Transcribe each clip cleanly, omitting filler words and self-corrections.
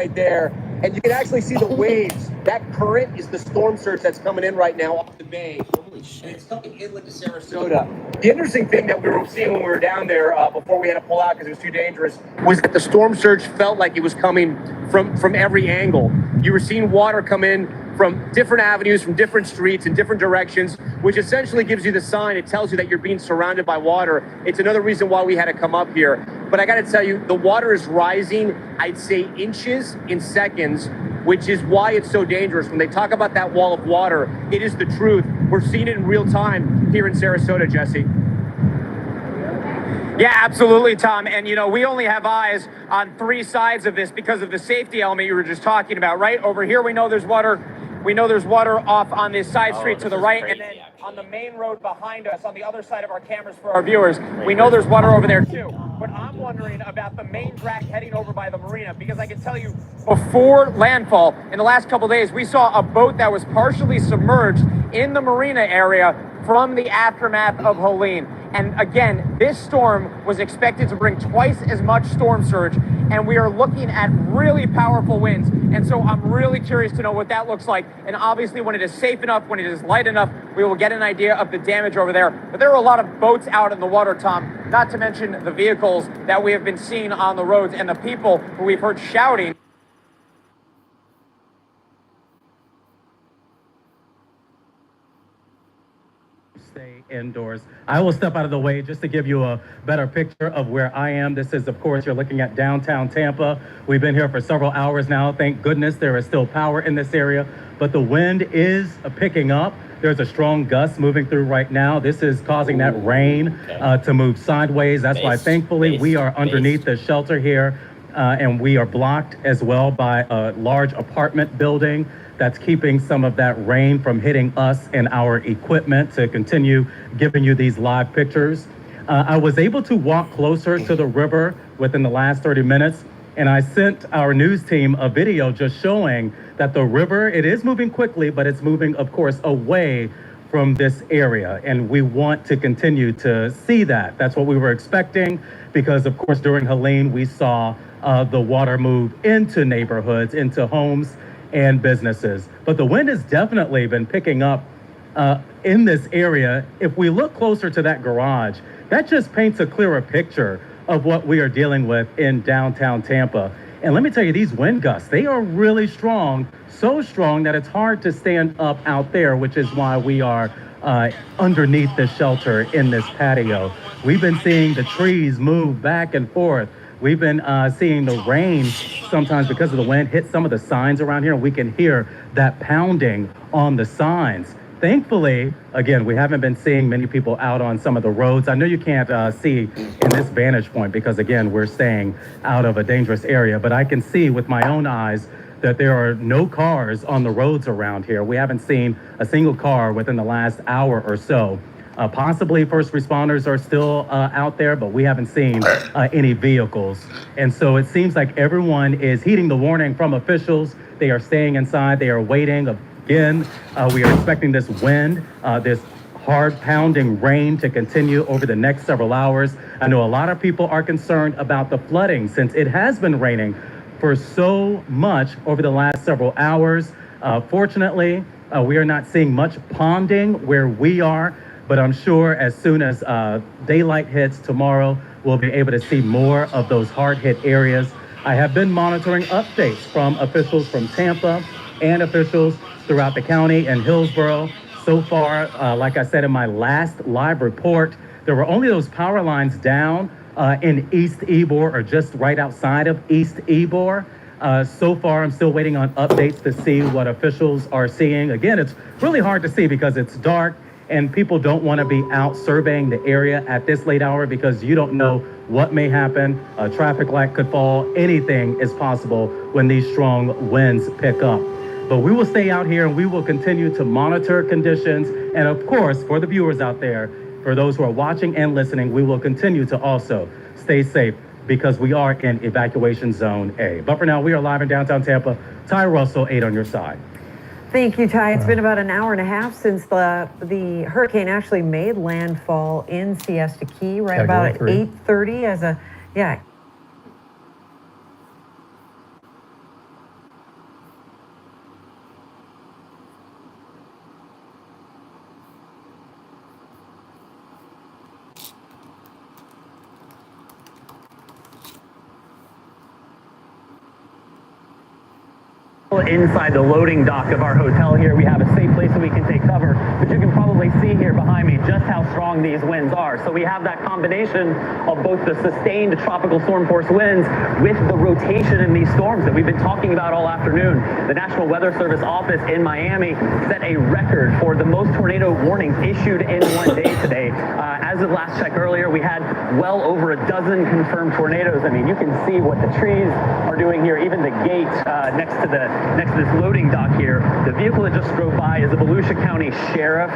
right there, and you can actually see the waves. That current is the storm surge that's coming in right now off the bay. Holy shit. And it's coming inland to Sarasota. The interesting thing that we were seeing when we were down there before we had to pull out because it was too dangerous was that the storm surge felt like it was coming from every angle. You were seeing water come in from different avenues, from different streets in different directions, which essentially gives you the sign. It tells you that you're being surrounded by water. It's another reason why we had to come up here. But I got to tell you, the water is rising, I'd say inches in seconds, which is why it's so dangerous. When they talk about that wall of water, it is the truth. We're seeing it in real time here in Sarasota, Jesse. Yeah, absolutely, Tom. And, you know, we only have eyes on three sides of this because of the safety element you were just talking about, right? Over here, we know there's water. We know there's water off on this side street to the right. Crazy, and then on the main road behind us, on the other side of our cameras for our viewers, we know there's water over there too. But I'm wondering about the main track heading over by the marina, because I can tell you before landfall, in the last couple of days, we saw a boat that was partially submerged in the marina area from the aftermath of Helene. And again, this storm was expected to bring twice as much storm surge, and we are looking at really powerful winds. And so I'm really curious to know what that looks like. And obviously, when it is safe enough, when it is light enough, we will get an idea of the damage over there. But there are a lot of boats out in the water, Tom, not to mention the vehicles that we have been seeing on the roads and the people who we've heard shouting. Stay indoors. I will step out of the way just to give you a better picture of where I am. This is, of course, you're looking at downtown Tampa. We've been here for several hours now. Thank goodness there is still power in this area, but the wind is picking up. There's a strong gust moving through right now. This is causing that rain to move sideways. That's why, thankfully, we are underneath the shelter here, and we are blocked as well by a large apartment building that's keeping some of that rain from hitting us and our equipment to continue giving you these live pictures. I was able to walk closer to the river within the last 30 minutes, and I sent our news team a video just showing that the river, it is moving quickly, but it's moving, of course, away from this area. And we want to continue to see that. That's what we were expecting, because, of course, during Helene, we saw the water move into neighborhoods, into homes, and businesses. But the wind has definitely been picking up in this area. If we look closer to that garage, that just paints a clearer picture of what we are dealing with in downtown Tampa. And let me tell you, these wind gusts, they are really strong, so strong that it's hard to stand up out there, which is why we are underneath the shelter in this patio. We've been seeing the trees move back and forth. We've been seeing the rain sometimes because of the wind hit some of the signs around here, and we can hear that pounding on the signs. Thankfully, again, we haven't been seeing many people out on some of the roads. I know you can't see in this vantage point because, again, we're staying out of a dangerous area, but I can see with my own eyes that there are no cars on the roads around here. We haven't seen a single car within the last hour or so. Possibly first responders are still out there, but we haven't seen any vehicles. And so it seems like everyone is heeding the warning from officials. They are staying inside. They are waiting. Again, we are expecting this wind, this hard pounding rain to continue over the next several hours. I know a lot of people are concerned about the flooding since it has been raining for so much over the last several hours. Fortunately, we are not seeing much ponding where we are. But I'm sure as soon as daylight hits tomorrow, we'll be able to see more of those hard-hit areas. I have been monitoring updates from officials from Tampa and officials throughout the county and Hillsborough. So far, like I said in my last live report, there were only those power lines down in East Ybor, or just right outside of East Ybor. So far, I'm still waiting on updates to see what officials are seeing. Again, it's really hard to see because it's dark, and people don't want to be out surveying the area at this late hour because you don't know what may happen. A traffic light could fall. Anything is possible when these strong winds pick up. But we will stay out here and we will continue to monitor conditions. And of course, for the viewers out there, for those who are watching and listening, we will continue to also stay safe because we are in evacuation zone A. But for now, we are live in downtown Tampa. Ty Russell, 8 on your side. Thank you, Ty. It's been about an hour and a half since the hurricane actually made landfall in Siesta Key, right about at 8:30 as a, yeah. Inside the loading dock of our hotel here, we have a safe place that we can take cover, but you can probably see here behind me just how strong these winds are. So we have that combination of both the sustained tropical storm force winds with the rotation in these storms that we've been talking about all afternoon. The National Weather Service office in Miami set a record for the most tornado warnings issued in one day today. As of last check earlier, we had well over a dozen confirmed tornadoes. I mean, you can see what the trees are doing here, even the gate next to this loading dock here. The vehicle that just drove by is a Volusia County Sheriff.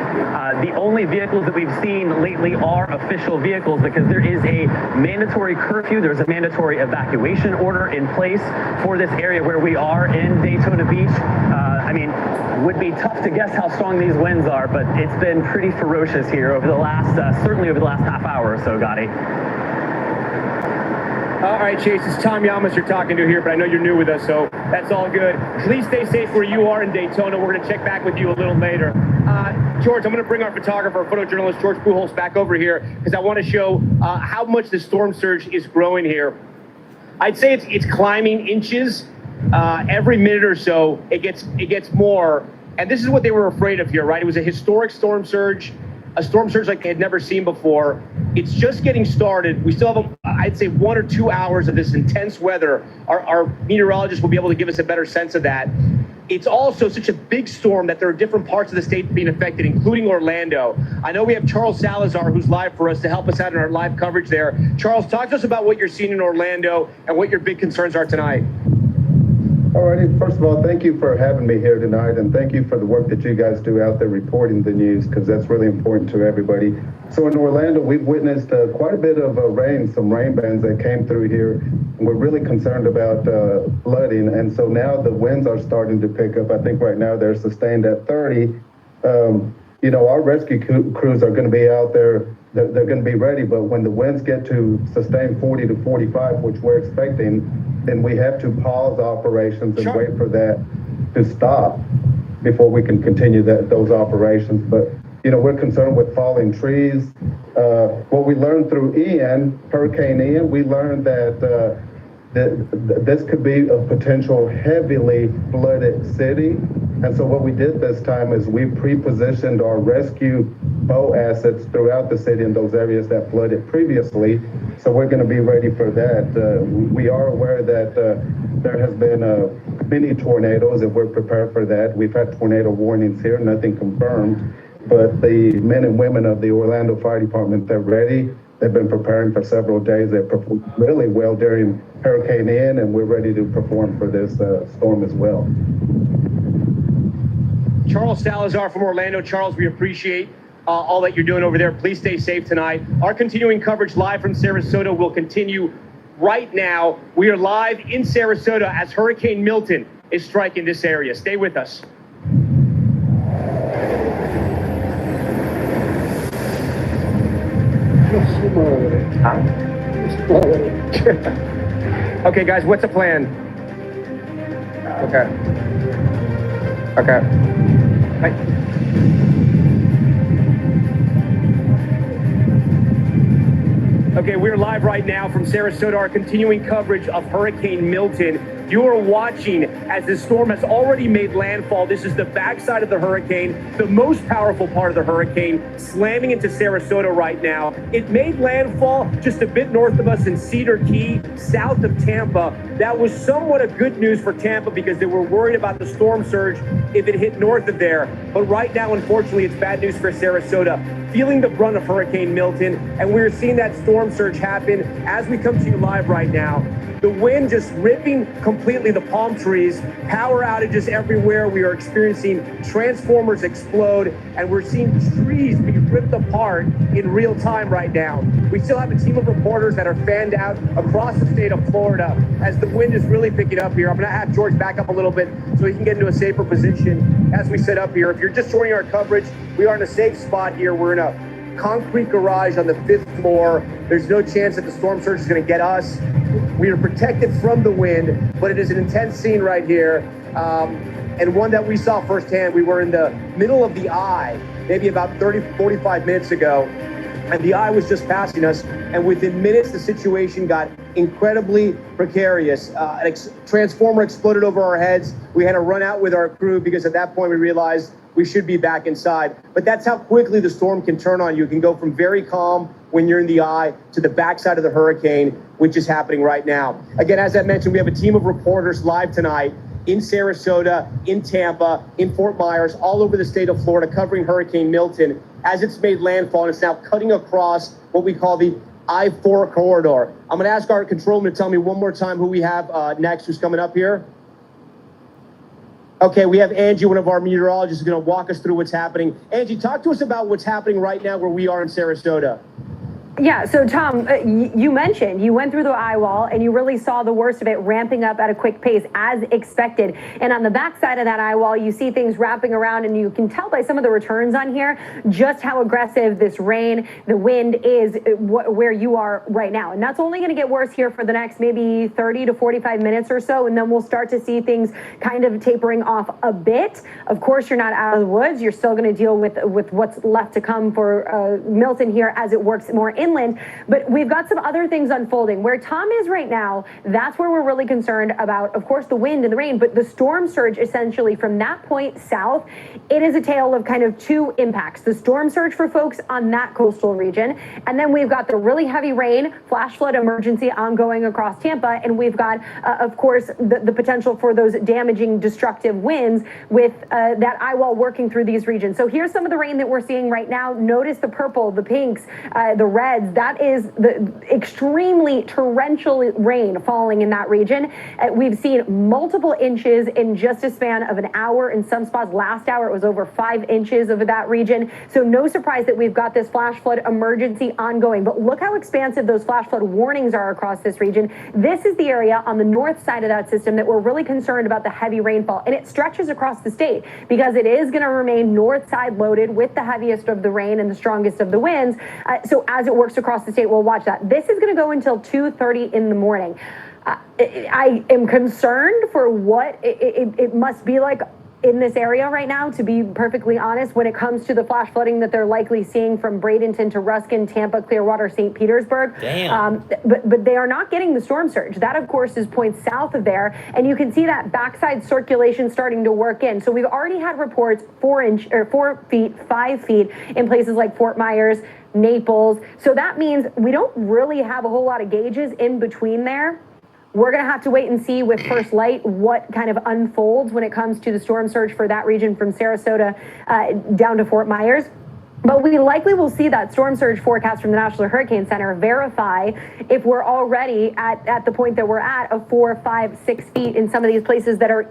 The only vehicles that we've seen lately are official vehicles because there is a mandatory curfew. There's a mandatory evacuation order in place for this area where we are in Daytona Beach. I mean, would be tough to guess how strong these winds are, but it's been pretty ferocious here over the last, certainly over the last half hour or so, Gotti. All right, Chase, it's Tom Yamas you're talking to here, but I know you're new with us, so that's all good. Please stay safe where you are in Daytona. We're going to check back with you a little later. George, I'm going to bring our photographer, photojournalist George Pujols back over here because I want to show how much the storm surge is growing here. I'd say it's climbing inches. Every minute or so, it gets more. And this is what they were afraid of here, right? It was a historic storm surge, a storm surge like they had never seen before. It's just getting started. We still have, I'd say, 1 or 2 hours of this intense weather. Our meteorologists will be able to give us a better sense of that. It's also such a big storm that there are different parts of the state being affected, including Orlando. I know we have Charles Salazar, who's live for us to help us out in our live coverage there. Charles, talk to us about what you're seeing in Orlando and what your big concerns are tonight. All righty. First of all, thank you for having me here tonight, and thank you for the work that you guys do out there reporting the news, because that's really important to everybody. So in Orlando, we've witnessed quite a bit of rain, some rain bands that came through here, and we're really concerned about flooding. And so now the winds are starting to pick up. I think right now they're sustained at 30. You know, our rescue crews are going to be out there. They're going to be ready, but when the winds get to sustain 40 to 45, which we're expecting, then we have to pause operations and wait for that to stop before we can continue those operations. But, you know, we're concerned with falling trees. What we learned through Hurricane Ian, we learned that this could be a potential heavily flooded city. And so what we did this time is we pre-positioned our rescue boat assets throughout the city in those areas that flooded previously. So we're going to be ready for that. We are aware that there has been many tornadoes, and we're prepared for that. We've had tornado warnings here, nothing confirmed. But the men and women of the Orlando Fire Department, they're ready. They've been preparing for several days. They performed really well during Hurricane Ian, and we're ready to perform for this storm as well. Charles Salazar from Orlando. Charles, we appreciate all that you're doing over there. Please stay safe tonight. Our continuing coverage live from Sarasota will continue right now. We are live in Sarasota as Hurricane Milton is striking this area. Stay with us. Okay, guys, what's the plan? Okay. Okay, we're live right now from Sarasota, our continuing coverage of Hurricane Milton. You are watching as the storm has already made landfall. This is the backside of the hurricane, the most powerful part of the hurricane, slamming into Sarasota right now. It made landfall just a bit north of us in Cedar Key, south of Tampa. That was somewhat of good news for Tampa because they were worried about the storm surge if it hit north of there. But right now, unfortunately, it's bad news for Sarasota, feeling the brunt of Hurricane Milton. And we're seeing that storm surge happen as we come to you live right now. The wind just ripping completely the palm trees, power outages everywhere. We are experiencing transformers explode, and we're seeing trees being ripped apart in real time right now. We still have a team of reporters that are fanned out across the state of Florida as the wind is really picking up here. I'm going to have George back up a little bit so he can get into a safer position as we set up here. If you're just joining our coverage, we are in a safe spot here. We're in a concrete garage on the 5th floor. There's no chance that the storm surge is going to get us. We are protected from the wind, but it is an intense scene right here, and one that we saw firsthand. We were in the middle of the eye, maybe about 45 minutes ago, and the eye was just passing us, and within minutes the situation got incredibly precarious. Transformer exploded over our heads. We had to run out with our crew because at that point we realized we should be back inside. But that's how quickly the storm can turn on you. It can go from very calm when you're in the eye to the backside of the hurricane, which is happening right now. Again, as I mentioned, we have a team of reporters live tonight in Sarasota, in Tampa, in Fort Myers, all over the state of Florida, covering Hurricane Milton as it's made landfall and it's now cutting across what we call the I-4 corridor. I'm going to ask our controlman to tell me one more time who we have next, who's coming up here. Okay, we have Angie, one of our meteorologists, who's going to walk us through what's happening. Angie, talk to us about what's happening right now where we are in Sarasota. Yeah, so Tom, you mentioned you went through the eye wall and you really saw the worst of it ramping up at a quick pace as expected. And on the backside of that eye wall, you see things wrapping around, and you can tell by some of the returns on here just how aggressive this rain, the wind is where you are right now. And that's only going to get worse here for the next maybe 30 to 45 minutes or so. And then we'll start to see things kind of tapering off a bit. Of course, you're not out of the woods. You're still going to deal with what's left to come for Milton here as it works more inland, but we've got some other things unfolding. Where Tom is right now, that's where we're really concerned about, of course, the wind and the rain, but the storm surge essentially from that point south, it is a tale of kind of two impacts. The storm surge for folks on that coastal region, and then we've got the really heavy rain, flash flood emergency ongoing across Tampa, and we've got, of course, the potential for those damaging, destructive winds with that eye wall working through these regions. So here's some of the rain that we're seeing right now. Notice the purple, the pinks, the reds. That is the extremely torrential rain falling in that region. We've seen multiple inches in just a span of an hour. In some spots last hour, it was over 5 inches of that region. So no surprise that we've got this flash flood emergency ongoing. But look how expansive those flash flood warnings are across this region. This is the area on the north side of that system that we're really concerned about the heavy rainfall. And it stretches across the state because it is going to remain north side loaded with the heaviest of the rain and the strongest of the winds. So as it works across the state, we'll watch that. This is going to go until 2:30 in the morning. I am concerned for what it must be like in this area right now, to be perfectly honest, when it comes to the flash flooding that they're likely seeing from Bradenton to Ruskin, Tampa, Clearwater, St. Petersburg. Damn. But they are not getting the storm surge. That, of course, is points south of there. And you can see that backside circulation starting to work in. So we've already had reports 4 feet, 5 feet in places like Fort Myers, Naples. So that means we don't really have a whole lot of gauges in between there. We're going to have to wait and see with first light what kind of unfolds when it comes to the storm surge for that region from Sarasota down to Fort Myers. But we likely will see that storm surge forecast from the National Hurricane Center verify if we're already at the point that we're at of 4, 5, 6 feet in some of these places that are